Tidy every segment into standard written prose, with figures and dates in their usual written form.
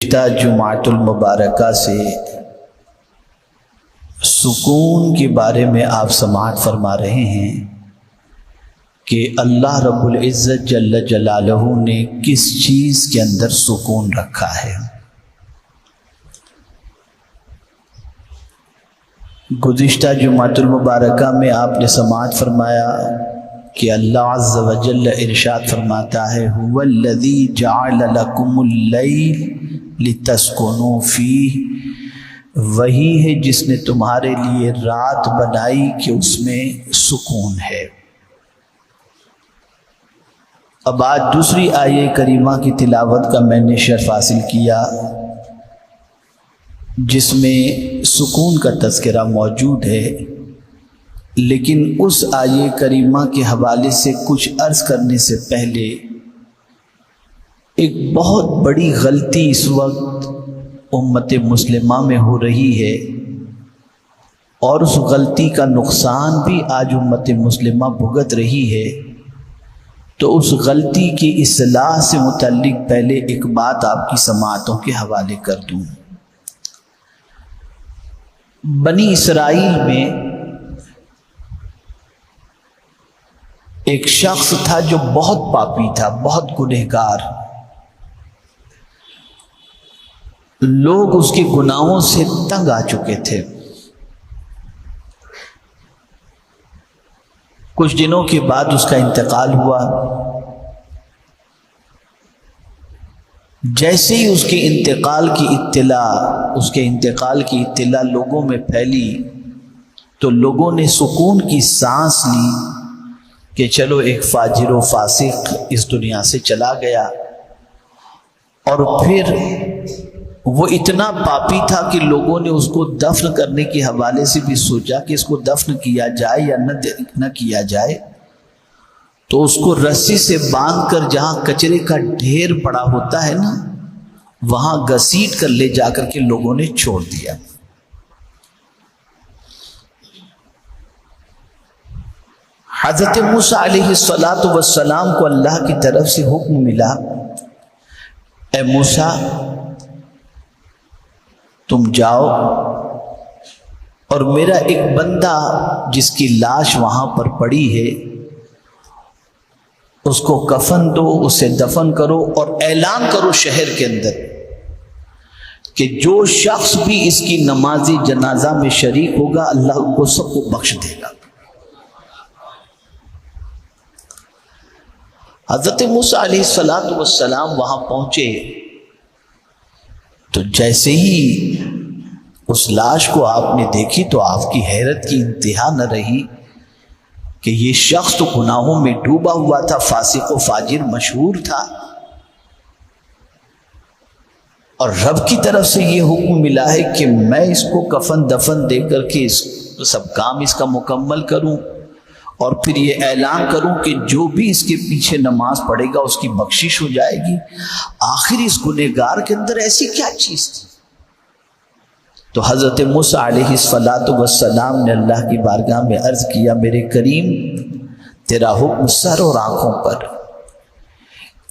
گزشتہ جمعۃ المبارکہ سے سکون کے بارے میں آپ سماعت فرما رہے ہیں کہ اللہ رب العزت جل جلالہ نے کس چیز کے اندر سکون رکھا ہے۔ گزشتہ جمعۃ المبارکہ میں آپ نے سماعت فرمایا کہ اللہ عز و جل ارشاد فرماتا ہے هو الذی جعل لکم اللیل لتسکنوا فیہ، وہی ہے جس نے تمہارے لیے رات بنائی کہ اس میں سکون ہے۔ اب آج دوسری آیہ کریمہ کی تلاوت کا میں نے شرف حاصل کیا جس میں سکون کا تذکرہ موجود ہے، لیکن اس آیہ کریمہ کے حوالے سے کچھ عرض کرنے سے پہلے ایک بہت بڑی غلطی اس وقت امت مسلمہ میں ہو رہی ہے، اور اس غلطی کا نقصان بھی آج امت مسلمہ بھگت رہی ہے۔ تو اس غلطی کی اصلاح سے متعلق پہلے ایک بات آپ کی سماعتوں کے حوالے کر دوں۔ بنی اسرائیل میں ایک شخص تھا جو بہت پاپی تھا، بہت گنہگار۔ لوگ اس کے گناہوں سے تنگ آ چکے تھے۔ کچھ دنوں کے بعد اس کا انتقال ہوا۔ جیسے ہی اس کے انتقال کی اطلاع لوگوں میں پھیلی تو لوگوں نے سکون کی سانس لی کہ چلو ایک فاجر و فاسق اس دنیا سے چلا گیا۔ اور پھر وہ اتنا پاپی تھا کہ لوگوں نے اس کو دفن کرنے کے حوالے سے بھی سوچا کہ اس کو دفن کیا جائے یا نہ کیا جائے، تو اس کو رسی سے باندھ کر جہاں کچرے کا ڈھیر پڑا ہوتا ہے نا، وہاں گھسیٹ کر لے جا کر کے لوگوں نے چھوڑ دیا۔ حضرت موسیٰ علیہ السلام کو اللہ کی طرف سے حکم ملا، اے موسیٰ تم جاؤ اور میرا ایک بندہ جس کی لاش وہاں پر پڑی ہے اس کو کفن دو، اسے دفن کرو، اور اعلان کرو شہر کے اندر کہ جو شخص بھی اس کی نماز جنازہ میں شریک ہوگا اللہ ان کو سب کو بخش دے گا۔ حضرت موسیٰ علیہ السلام وہاں پہنچے تو جیسے ہی اس لاش کو آپ نے دیکھی تو آپ کی حیرت کی انتہا نہ رہی کہ یہ شخص تو گناہوں میں ڈوبا ہوا تھا، فاسق و فاجر مشہور تھا، اور رب کی طرف سے یہ حکم ملا ہے کہ میں اس کو کفن دفن دے کر کے سب کام اس کا مکمل کروں، اور پھر یہ اعلان کروں کہ جو بھی اس کے پیچھے نماز پڑھے گا اس کی بخشش ہو جائے گی۔ آخر اس گنہگار کے اندر ایسی کیا چیز تھی؟ تو حضرت موسیٰ علیہ السلام نے اللہ کی بارگاہ میں عرض کیا، میرے کریم تیرا حکم سر اور آنکھوں پر،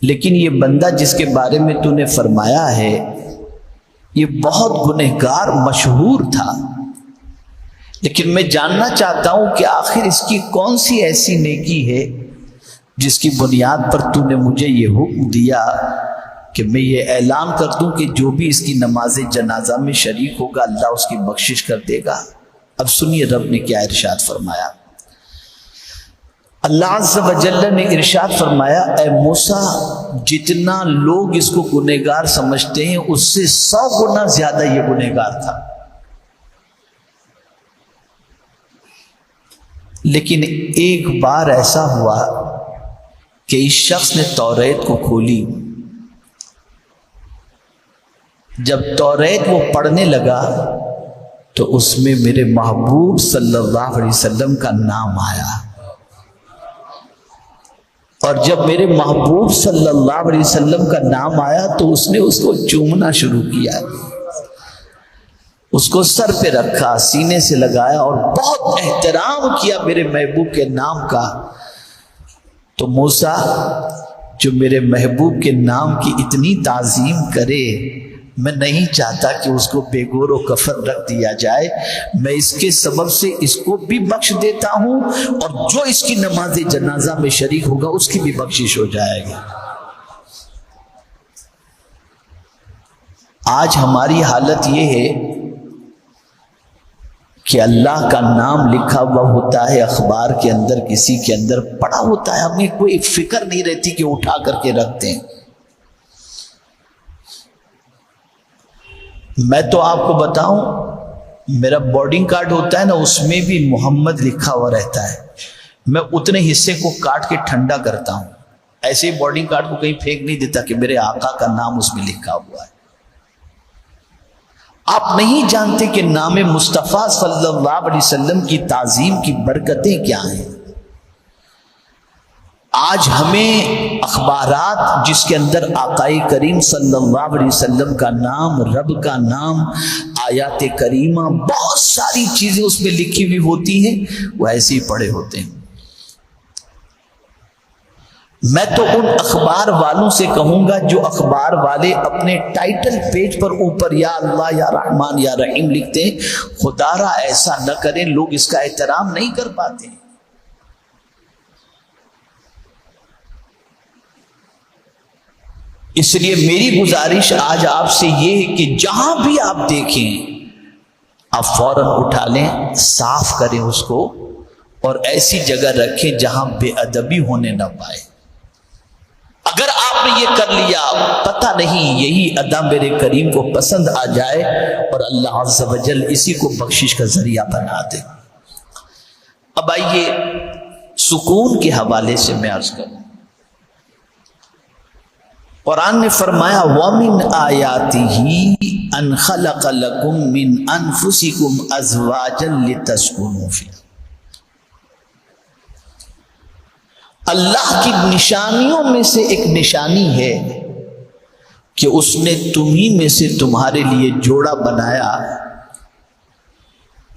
لیکن یہ بندہ جس کے بارے میں تو نے فرمایا ہے یہ بہت گنہگار مشہور تھا، لیکن میں جاننا چاہتا ہوں کہ آخر اس کی کون سی ایسی نیکی ہے جس کی بنیاد پر تو نے مجھے یہ حکم دیا کہ میں یہ اعلان کر دوں کہ جو بھی اس کی نماز جنازہ میں شریک ہوگا اللہ اس کی بخشش کر دے گا۔ اب سنیے رب نے کیا ارشاد فرمایا۔ اللہ عز و جل نے ارشاد فرمایا، اے موسیٰ جتنا لوگ اس کو گنہگار سمجھتے ہیں اس سے 100 گنا زیادہ یہ گنہگار تھا، لیکن ایک بار ایسا ہوا کہ اس شخص نے توریت کو کھولی۔ جب توریت وہ پڑھنے لگا تو اس میں میرے محبوب صلی اللہ علیہ وسلم کا نام آیا، اور جب میرے محبوب صلی اللہ علیہ وسلم کا نام آیا تو اس نے اس کو چومنا شروع کیا، اس کو سر پہ رکھا، سینے سے لگایا اور بہت احترام کیا میرے محبوب کے نام کا۔ تو موسیٰ جو میرے محبوب کے نام کی اتنی تعظیم کرے میں نہیں چاہتا کہ اس کو بے گور و کفن رکھ دیا جائے، میں اس کے سبب سے اس کو بھی بخش دیتا ہوں، اور جو اس کی نماز جنازہ میں شریک ہوگا اس کی بھی بخشش ہو جائے گی۔ آج ہماری حالت یہ ہے کہ اللہ کا نام لکھا ہوا ہوتا ہے اخبار کے اندر، کسی کے اندر پڑا ہوتا ہے، ہمیں کوئی فکر نہیں رہتی کہ اٹھا کر کے رکھ دیں۔ میں تو آپ کو بتاؤں، میرا بورڈنگ کارڈ ہوتا ہے نا، اس میں بھی محمد لکھا ہوا رہتا ہے، میں اتنے حصے کو کاٹ کے ٹھنڈا کرتا ہوں، ایسے ہی بورڈنگ کارڈ کو کہیں پھینک نہیں دیتا کہ میرے آقا کا نام اس میں لکھا ہوا ہے۔ آپ نہیں جانتے کہ نام مصطفیٰ صلی اللہ علیہ وسلم کی تعظیم کی برکتیں کیا ہیں۔ آج ہمیں اخبارات جس کے اندر آقائے کریم صلی اللہ علیہ وسلم کا نام، رب کا نام، آیات کریمہ، بہت ساری چیزیں اس میں لکھی ہوئی ہوتی ہیں، وہ ایسے ہی پڑے ہوتے ہیں۔ میں تو ان اخبار والوں سے کہوں گا جو اخبار والے اپنے ٹائٹل پیج پر اوپر یا اللہ یا رحمان یا رحیم لکھتے ہیں، خدا را ایسا نہ کریں، لوگ اس کا احترام نہیں کر پاتے۔ اس لیے میری گزارش آج آپ سے یہ ہے کہ جہاں بھی آپ دیکھیں آپ فوراً اٹھا لیں، صاف کریں اس کو، اور ایسی جگہ رکھیں جہاں بے ادبی ہونے نہ پائے۔ اگر آپ نے یہ کر لیا، پتہ نہیں یہی ادا میرے کریم کو پسند آ جائے اور اللہ عز و جل اسی کو بخشش کا ذریعہ بنا دے۔ اب آئیے سکون کے حوالے سے میں عرض کروں۔ قرآن نے فرمایا وَمِنْ آيَاتِهِ أَنْ خَلَقَ لَكُم مِّنْ أَنفُسِكُمْ أَزْوَاجًا لِتَسْكُنُوا فِيهَا۔ اللہ کی نشانیوں میں سے ایک نشانی ہے کہ اس نے تمہیں میں سے تمہارے لیے جوڑا بنایا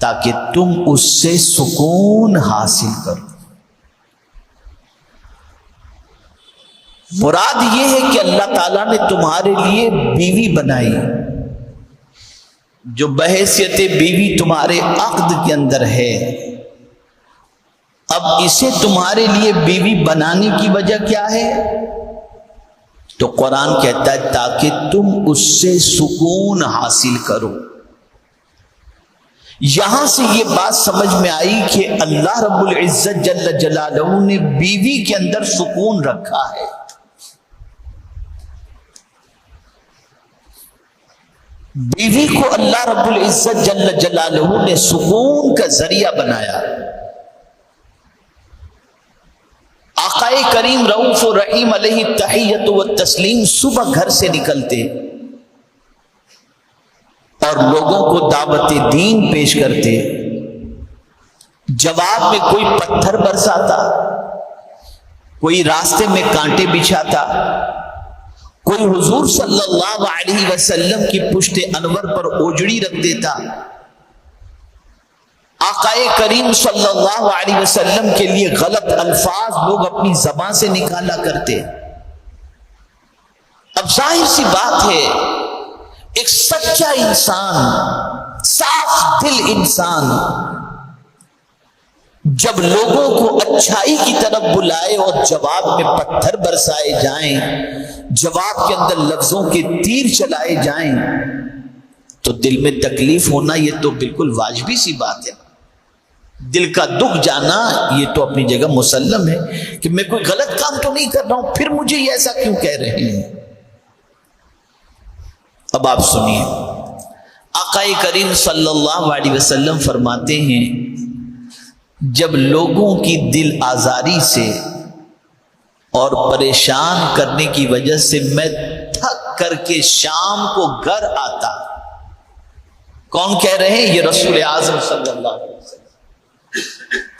تاکہ تم اس سے سکون حاصل کرو۔ مراد یہ ہے کہ اللہ تعالیٰ نے تمہارے لیے بیوی بنائی، جو بحیثیت بیوی تمہارے عقد کے اندر ہے۔ اب اسے تمہارے لیے بیوی بنانے کی وجہ کیا ہے؟ تو قرآن کہتا ہے تاکہ تم اس سے سکون حاصل کرو۔ یہاں سے یہ بات سمجھ میں آئی کہ اللہ رب العزت جل جلالہ نے بیوی کے اندر سکون رکھا ہے۔ بیوی کو اللہ رب العزت جل جلالہ نے سکون کا ذریعہ بنایا۔ آقائے کریم رؤوف الرحیم علیہ التحیۃ والتسلیم صبح گھر سے نکلتے اور لوگوں کو دعوت دین پیش کرتے، جواب میں کوئی پتھر برساتا، کوئی راستے میں کانٹے بچھاتا، کوئی حضور صلی اللہ علیہ وسلم کی پشت انور پر اوجڑی رکھ دیتا۔ آقائے کریم صلی اللہ علیہ وسلم کے لیے غلط الفاظ لوگ اپنی زبان سے نکالا کرتے۔ اب ظاہر سی بات ہے، ایک سچا انسان، صاف دل انسان جب لوگوں کو اچھائی کی طرف بلائے اور جواب میں پتھر برسائے جائیں، جواب کے اندر لفظوں کے تیر چلائے جائیں، تو دل میں تکلیف ہونا یہ تو بالکل واجبی سی بات ہے۔ دل کا دکھ جانا یہ تو اپنی جگہ مسلم ہے کہ میں کوئی غلط کام تو نہیں کر رہا ہوں، پھر مجھے یہ ایسا کیوں کہہ رہے ہیں۔ اب آپ سنیے، آقائے کریم صلی اللہ علیہ وسلم فرماتے ہیں جب لوگوں کی دل آزاری سے اور پریشان کرنے کی وجہ سے میں تھک کر کے شام کو گھر آتا، کون کہہ رہے ہیں؟ یہ رسول اعظم صلی اللہ علیہ وسلم۔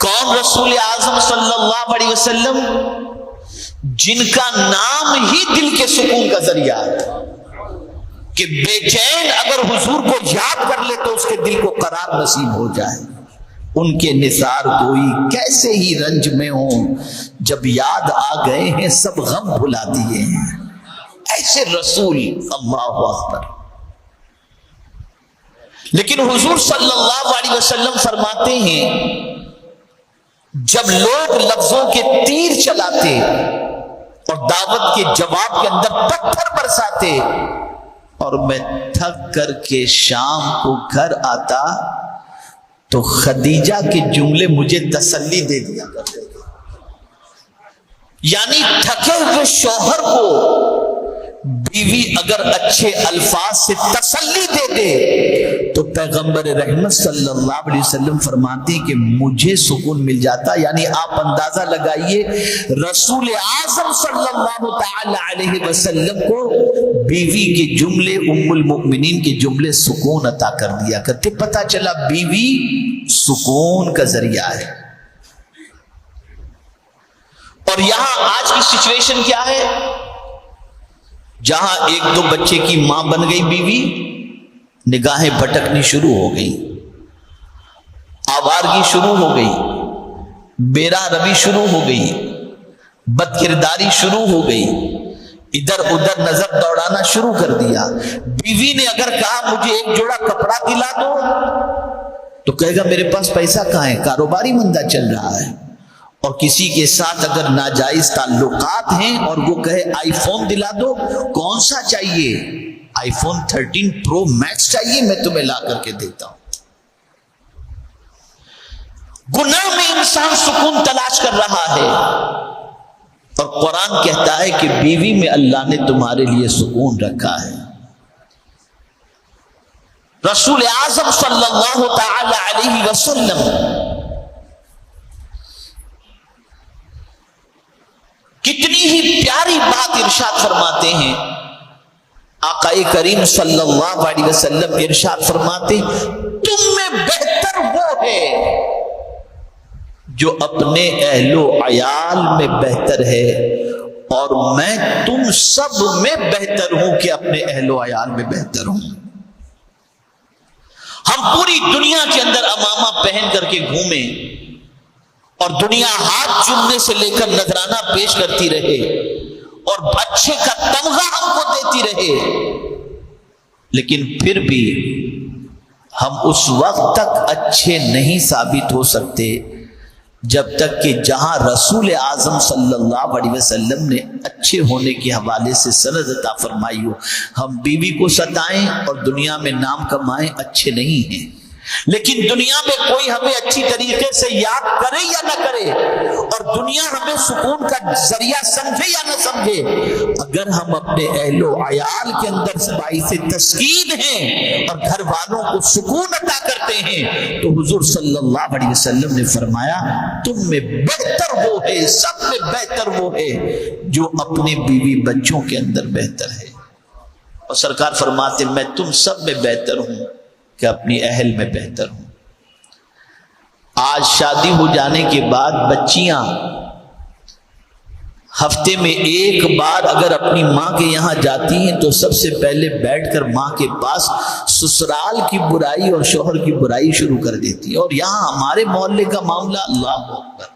کون رسول اعظم صلی اللہ علیہ وسلم؟ جن کا نام ہی دل کے سکون کا ذریعہ ہے کہ بے چین اگر حضور کو یاد کر لے تو اس کے دل کو قرار نصیب ہو جائے۔ ان کے نثار کوئی کیسے ہی رنج میں ہوں، جب یاد آ گئے ہیں سب غم بھلا دیے ہیں۔ ایسے رسول، اللہ اکبر۔ لیکن حضور صلی اللہ علیہ وسلم فرماتے ہیں جب لوگ لفظوں کے تیر چلاتے اور دعوت کے جواب کے اندر پتھر برساتے اور میں تھک کر کے شام کو گھر آتا تو خدیجہ کے جملے مجھے تسلی دے دیا کرتے تھے. یعنی تھکے ہوئے شوہر کو بیوی اگر اچھے الفاظ سے تسلی دے دے تو پیغمبر رحمت صلی اللہ علیہ وسلم فرماتے ہیں کہ مجھے سکون مل جاتا. یعنی آپ اندازہ لگائیے رسول اعظم صلی اللہ تعالی علیہ وسلم کو بیوی کے جملے ام المؤمنین کے جملے سکون عطا کر دیا کرتے. پتہ چلا بیوی سکون کا ذریعہ ہے. اور یہاں آج کی سچویشن کیا ہے؟ جہاں ایک دو بچے کی ماں بن گئی بیوی، نگاہیں بھٹکنی شروع ہو گئی، آوارگی شروع ہو گئی، بیراہ روی شروع ہو گئی، بد کرداری شروع ہو گئی، ادھر ادھر نظر دوڑانا شروع کر دیا. بیوی نے اگر کہا مجھے ایک جوڑا کپڑا دلا دو تو کہے گا میرے پاس پیسہ کہاں ہے، کاروباری مندہ چل رہا ہے. اور کسی کے ساتھ اگر ناجائز تعلقات ہیں اور وہ کہے آئی فون دلا دو، کون سا چاہیے؟ آئی فون 13 پرو میکس چاہیے، میں تمہیں لا کر کے دیتا ہوں. گناہ میں انسان سکون تلاش کر رہا ہے اور قرآن کہتا ہے کہ بیوی میں اللہ نے تمہارے لیے سکون رکھا ہے. رسول اعظم صلی اللہ تعالی علیہ وسلم کتنی ہی پیاری بات ارشاد فرماتے ہیں. آقا کریم صلی اللہ علیہ وسلم ارشاد فرماتے تم میں بہتر وہ ہے جو اپنے اہل و عیال میں بہتر ہے اور میں تم سب میں بہتر ہوں کہ اپنے اہل و عیال میں بہتر ہوں. ہم پوری دنیا کے اندر امامہ پہن کر کے گھومیں اور دنیا ہاتھ چومنے سے لے کر نذرانہ پیش کرتی رہے اور اچھے کا تمغہ ہم کو دیتی رہے، لیکن پھر بھی ہم اس وقت تک اچھے نہیں ثابت ہو سکتے جب تک کہ جہاں رسول اعظم صلی اللہ علیہ وسلم نے اچھے ہونے کے حوالے سے سند عطا فرمائی ہو. ہم بیوی کو ستائیں اور دنیا میں نام کمائیں اچھے نہیں ہیں، لیکن دنیا میں کوئی ہمیں اچھی طریقے سے یاد کرے یا نہ کرے اور دنیا ہمیں سکون کا ذریعہ سمجھے یا نہ سمجھے، اگر ہم اپنے اہل و عیال کے اندر باعث تسکین ہیں اور گھر والوں کو سکون عطا کرتے ہیں تو حضور صلی اللہ علیہ وسلم نے فرمایا تم میں بہتر وہ ہے، سب میں بہتر وہ ہے جو اپنے بیوی بچوں کے اندر بہتر ہے. اور سرکار فرماتے میں تم سب میں بہتر ہوں کہ اپنی اہل میں بہتر ہوں. آج شادی ہو جانے کے بعد بچیاں ہفتے میں ایک بار اگر اپنی ماں کے یہاں جاتی ہیں تو سب سے پہلے بیٹھ کر ماں کے پاس سسرال کی برائی اور شوہر کی برائی شروع کر دیتی ہے. اور یہاں ہمارے محلے کا معاملہ اللہ اکبر،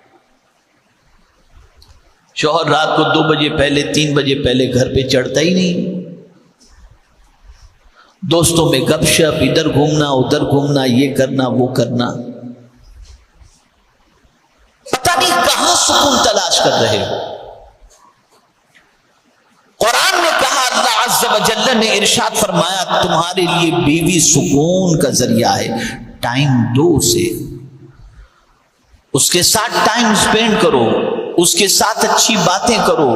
شوہر رات کو 2 بجے پہلے 3 بجے پہلے گھر پہ چڑھتا ہی نہیں، دوستوں میں گپ شپ، ادھر گھومنا ادھر گھومنا، یہ کرنا وہ کرنا، پتہ نہیں کہاں سکون تلاش کر رہے ہو. قرآن نے کہا اللہ عز و جل نے ارشاد فرمایا تمہارے لیے بیوی سکون کا ذریعہ ہے. ٹائم دو اسے، اس کے ساتھ ٹائم سپینڈ کرو، اس کے ساتھ اچھی باتیں کرو،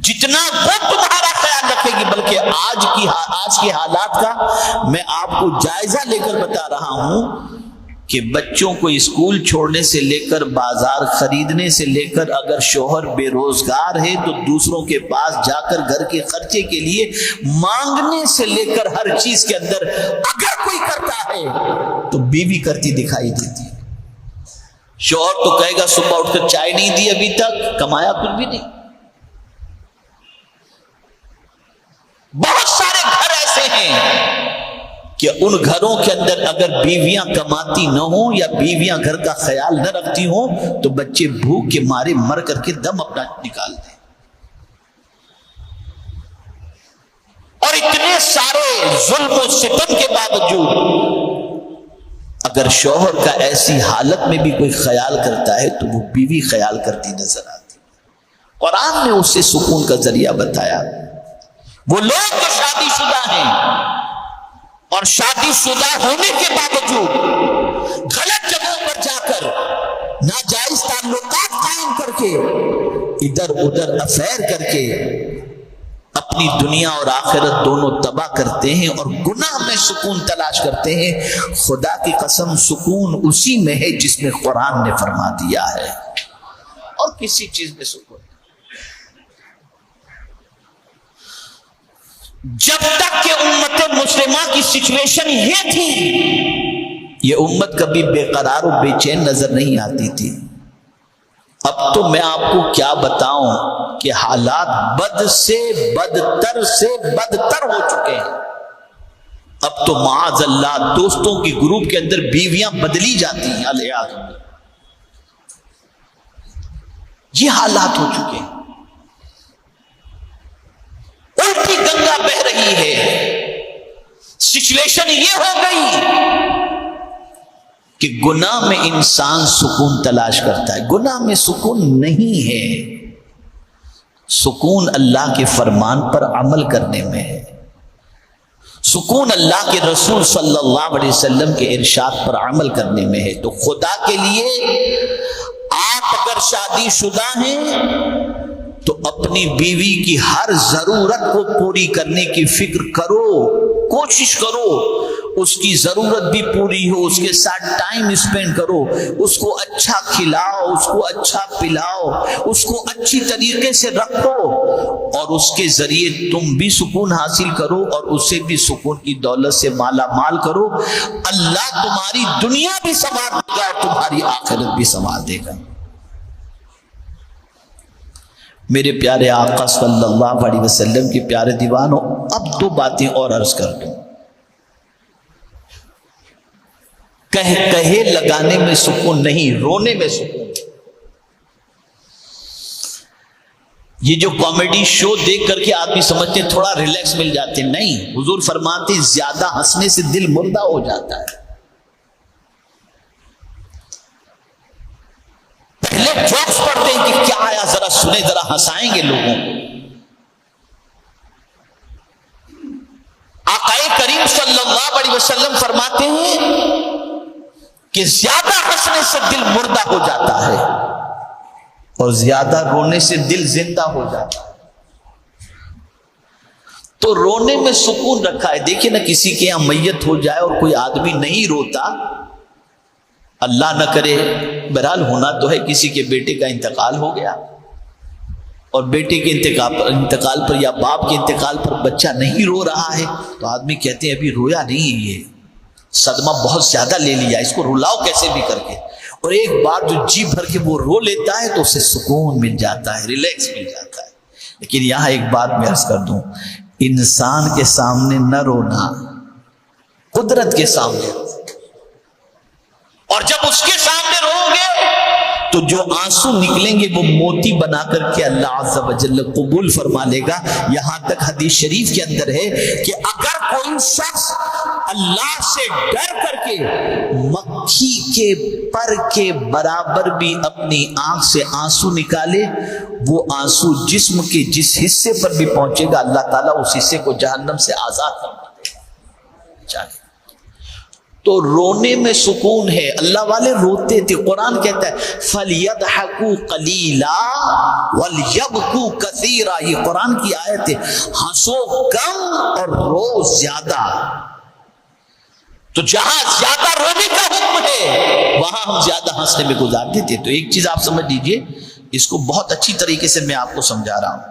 جتنا وہ تمہارا خیال رکھے گی. بلکہ آج کی حالات کا میں آپ کو جائزہ لے کر بتا رہا ہوں کہ بچوں کو اسکول چھوڑنے سے لے کر بازار خریدنے سے لے کر اگر شوہر بے روزگار ہے تو دوسروں کے پاس جا کر گھر کے خرچے کے لیے مانگنے سے لے کر ہر چیز کے اندر اگر کوئی کرتا ہے تو بیوی کرتی دکھائی دیتی ہے. شوہر تو کہے گا صبح اٹھ کر چائے نہیں دی ابھی تک، کمایا کچھ بھی نہیں. بہت سارے گھر ایسے ہیں کہ ان گھروں کے اندر اگر بیویاں کماتی نہ ہوں یا بیویاں گھر کا خیال نہ رکھتی ہوں تو بچے بھوک کے مارے مر کر کے دم اپنا نکال دیں. اور اتنے سارے ظلم و ستم کے باوجود باوجود اگر شوہر کا ایسی حالت میں بھی کوئی خیال کرتا ہے تو وہ بیوی خیال کرتی نظر آتی. قرآن نے اسے سکون کا ذریعہ بتایا. وہ لوگ جو شادی شدہ ہیں اور شادی شدہ ہونے کے باوجود غلط جگہوں پر جا کر ناجائز تعلقات قائم کر کے ادھر ادھر افیئر کر کے اپنی دنیا اور آخرت دونوں تباہ کرتے ہیں اور گناہ میں سکون تلاش کرتے ہیں، خدا کی قسم سکون اسی میں ہے جس میں قرآن نے فرما دیا ہے، اور کسی چیز میں سکون. جب تک کہ امت مسلمہ کی سچویشن یہ تھی، یہ امت کبھی بے قرار و بے چین نظر نہیں آتی تھی. اب تو میں آپ کو کیا بتاؤں کہ حالات بد سے بدتر ہو چکے ہیں. اب تو معاذ اللہ دوستوں کی گروپ کے اندر بیویاں بدلی جاتی ہیں، الیاذ باللہ. یہ حالات ہو چکے ہیں. الٹی گنگا بہ رہی ہے. سچویشن یہ ہو گئی کہ گناہ میں انسان سکون تلاش کرتا ہے. گناہ میں سکون نہیں ہے، سکون اللہ کے فرمان پر عمل کرنے میں ہے. سکون اللہ کے رسول صلی اللہ علیہ وسلم کے ارشاد پر عمل کرنے میں ہے. تو خدا کے لیے آپ اگر شادی شدہ ہیں تو اپنی بیوی کی ہر ضرورت کو پوری کرنے کی فکر کرو، کوشش کرو اس کی ضرورت بھی پوری ہو، اس کے ساتھ ٹائم اسپینڈ کرو، اس کو اچھا کھلاؤ، اس کو اچھا پلاؤ، اس کو اچھی طریقے سے رکھو، اور اس کے ذریعے تم بھی سکون حاصل کرو اور اسے بھی سکون کی دولت سے مالا مال کرو. اللہ تمہاری دنیا بھی سنوار دے گا اور تمہاری آخرت بھی سنوار دے گا. میرے پیارے آقا صلی اللہ علیہ وسلم کے پیارے دیوانوں، اب دو باتیں اور عرض کر دوں. کہے لگانے میں سکون نہیں، رونے میں سکون. یہ جو کامیڈی شو دیکھ کر کے آدمی سمجھتے ہیں تھوڑا ریلیکس مل جاتے، نہیں. حضور فرماتے زیادہ ہنسنے سے دل مردہ ہو جاتا ہے. پہلے جوکس پڑھتے ہیں کہ کیا آیا، ذرا سنیں، ذرا ہنسائیں گے لوگوں کو. آقا کریم صلی اللہ علیہ وسلم فرماتے ہیں کہ زیادہ ہنسنے سے دل مردہ ہو جاتا ہے اور زیادہ رونے سے دل زندہ ہو جاتا ہے. تو رونے میں سکون رکھا ہے. دیکھیں نا، کسی کے یہاں میت ہو جائے اور کوئی آدمی نہیں روتا، اللہ نہ کرے، بہرحال ہونا تو ہے، کسی کے بیٹے کا انتقال ہو گیا اور بیٹے کے انتقال پر یا باپ کے انتقال پر بچہ نہیں رو رہا ہے، تو آدمی کہتے ہیں ابھی رویا نہیں ہے، یہ صدمہ بہت زیادہ لے لیا، اس کو رلاؤ کیسے بھی کر کے. اور ایک بار جو جی بھر کے وہ رو لیتا ہے تو اسے سکون مل جاتا ہے، ریلیکس مل جاتا ہے. لیکن یہاں ایک بات میں عرض کر دوں، انسان کے سامنے نہ رونا، قدرت کے سامنے. اور جب اس کے سامنے رو گے تو جو آنسو نکلیں گے وہ موتی بنا کر کے اللہ عز و جل قبول فرما لے گا. یہاں تک حدیث شریف کے اندر ہے کہ اگر کوئی شخص اللہ سے ڈر کر کے مکھی کے پر کے برابر بھی اپنی آنکھ سے آنسو نکالے، وہ آنسو جسم کے جس حصے پر بھی پہنچے گا اللہ تعالیٰ اس حصے کو جہنم سے آزاد فرما دے گا. چاہے تو رونے میں سکون ہے. اللہ والے روتے تھے. قرآن کہتا ہے فَلْيَضْحَكُوا قَلِيلًا وَلْيَبْكُوا كَثِيرًا. یہ قرآن کی آیت ہے. ہنسو کم اور رو زیادہ. تو جہاں زیادہ رونے کا حکم ہے وہاں ہم زیادہ ہنسنے میں گزار دیتے. تو ایک چیز آپ سمجھ لیجئے، اس کو بہت اچھی طریقے سے میں آپ کو سمجھا رہا ہوں.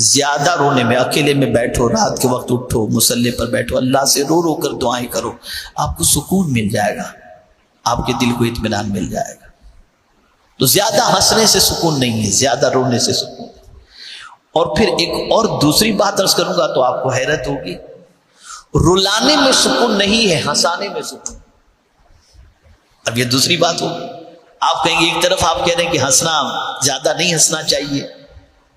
زیادہ رونے میں، اکیلے میں بیٹھو، رات کے وقت اٹھو، مصلی پر بیٹھو، اللہ سے رو رو کر دعائیں کرو، آپ کو سکون مل جائے گا، آپ کے دل کو اطمینان مل جائے گا. تو زیادہ ہنسنے سے سکون نہیں ہے، زیادہ رونے سے سکون. اور پھر ایک اور دوسری بات عرض کروں گا تو آپ کو حیرت ہوگی، رلانے میں سکون نہیں ہے، ہنسانے میں سکون. اب یہ دوسری بات ہوگی. آپ کہیں گے ایک طرف آپ کہہ رہے ہیں کہ ہنسنا زیادہ نہیں ہنسنا چاہیے،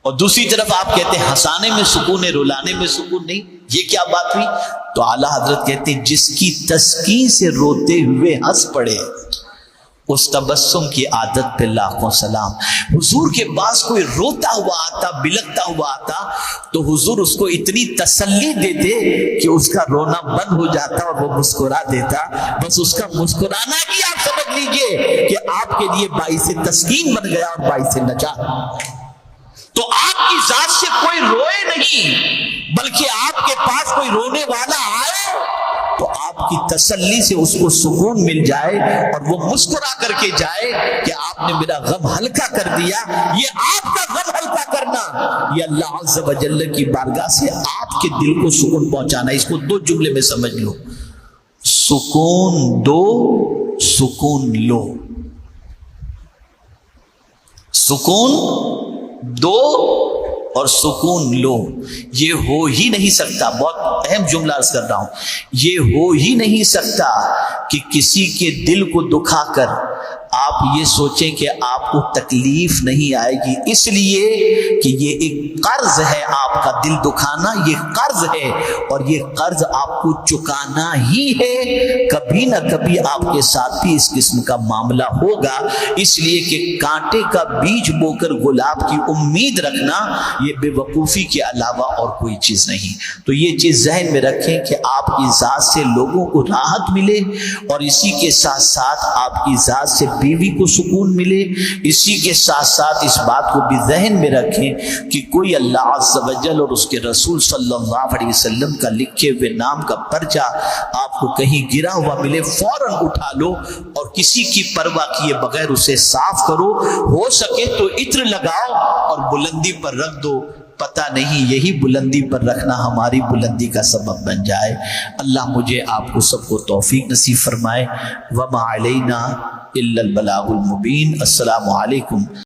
اور دوسری طرف آپ کہتے ہیں ہنسانے میں سکون ہے، رلانے میں سکون نہیں. یہ کیا بات ہوئی؟ تو اعلیٰ حضرت کہتے ہیں جس کی تسکین سے روتے ہوئے ہنس پڑے اس تبسم کی عادت پہ لاکھوں سلام۔ حضور کے پاس کوئی روتا ہوا آتا، بلکتا ہوا آتا تو حضور اس کو اتنی تسلی دیتے کہ اس کا رونا بند ہو جاتا اور وہ مسکرا دیتا۔ بس اس کا مسکرانا ہی آپ سمجھ لیجئے کہ آپ کے لیے باعث تسکین بن گیا اور باعث نجات۔ تو آپ کی ذات سے کوئی روئے نہیں بلکہ آپ کے پاس کوئی رونے والا آئے تو آپ کی تسلی سے اس کو سکون مل جائے اور وہ مسکرا کر کے جائے کہ آپ نے میرا غم ہلکا کر دیا۔ یہ آپ کا غم ہلکا کرنا، یہ اللہ عز و جل کی بارگاہ سے آپ کے دل کو سکون پہنچانا۔ اس کو دو جملے میں سمجھ لو، سکون دو، سکون لو۔ سکون دو اور سکون لو، یہ ہو ہی نہیں سکتا۔ بہت اہم جملہ عرض کر رہا ہوں، یہ ہو ہی نہیں سکتا کہ کسی کے دل کو دکھا کر آپ یہ سوچیں کہ آپ کو تکلیف نہیں آئے گی، اس لیے کہ یہ ایک قرض ہے۔ آپ کا دل دکھانا یہ قرض ہے اور یہ قرض آپ کو چکانا ہی ہے۔ کبھی نہ کبھی آپ کے ساتھ بھی اس قسم کا معاملہ ہوگا، اس لیے کہ کانٹے کا بیج بو کر گلاب کی امید رکھنا یہ بے وقوفی کے علاوہ اور کوئی چیز نہیں۔ تو یہ چیز ذہن میں رکھیں کہ آپ کی ذات سے لوگوں کو راحت ملے اور اسی کے ساتھ ساتھ آپ کی ذات سے بیوی کو سکون ملے۔ اسی کے ساتھ ساتھ اس بات کو بھی ذہن میں رکھیں کہ کوئی اللہ عز و جل اور اس کے رسول صلی اللہ علیہ وسلم کا لکھے ہوئے نام کا پرچہ آپ کو کہیں گرا ہوا ملے، فوراً اٹھا لو اور کسی کی پرواہ کیے بغیر اسے صاف کرو۔ ہو سکے تو عطر لگاؤ اور بلندی پر رکھ دو، پتہ نہیں یہی بلندی پر رکھنا ہماری بلندی کا سبب بن جائے۔ اللہ مجھے آپ کو سب کو توفیق نصیب فرمائے۔ وما علینا الا البلاغ المبین۔ السلام علیکم۔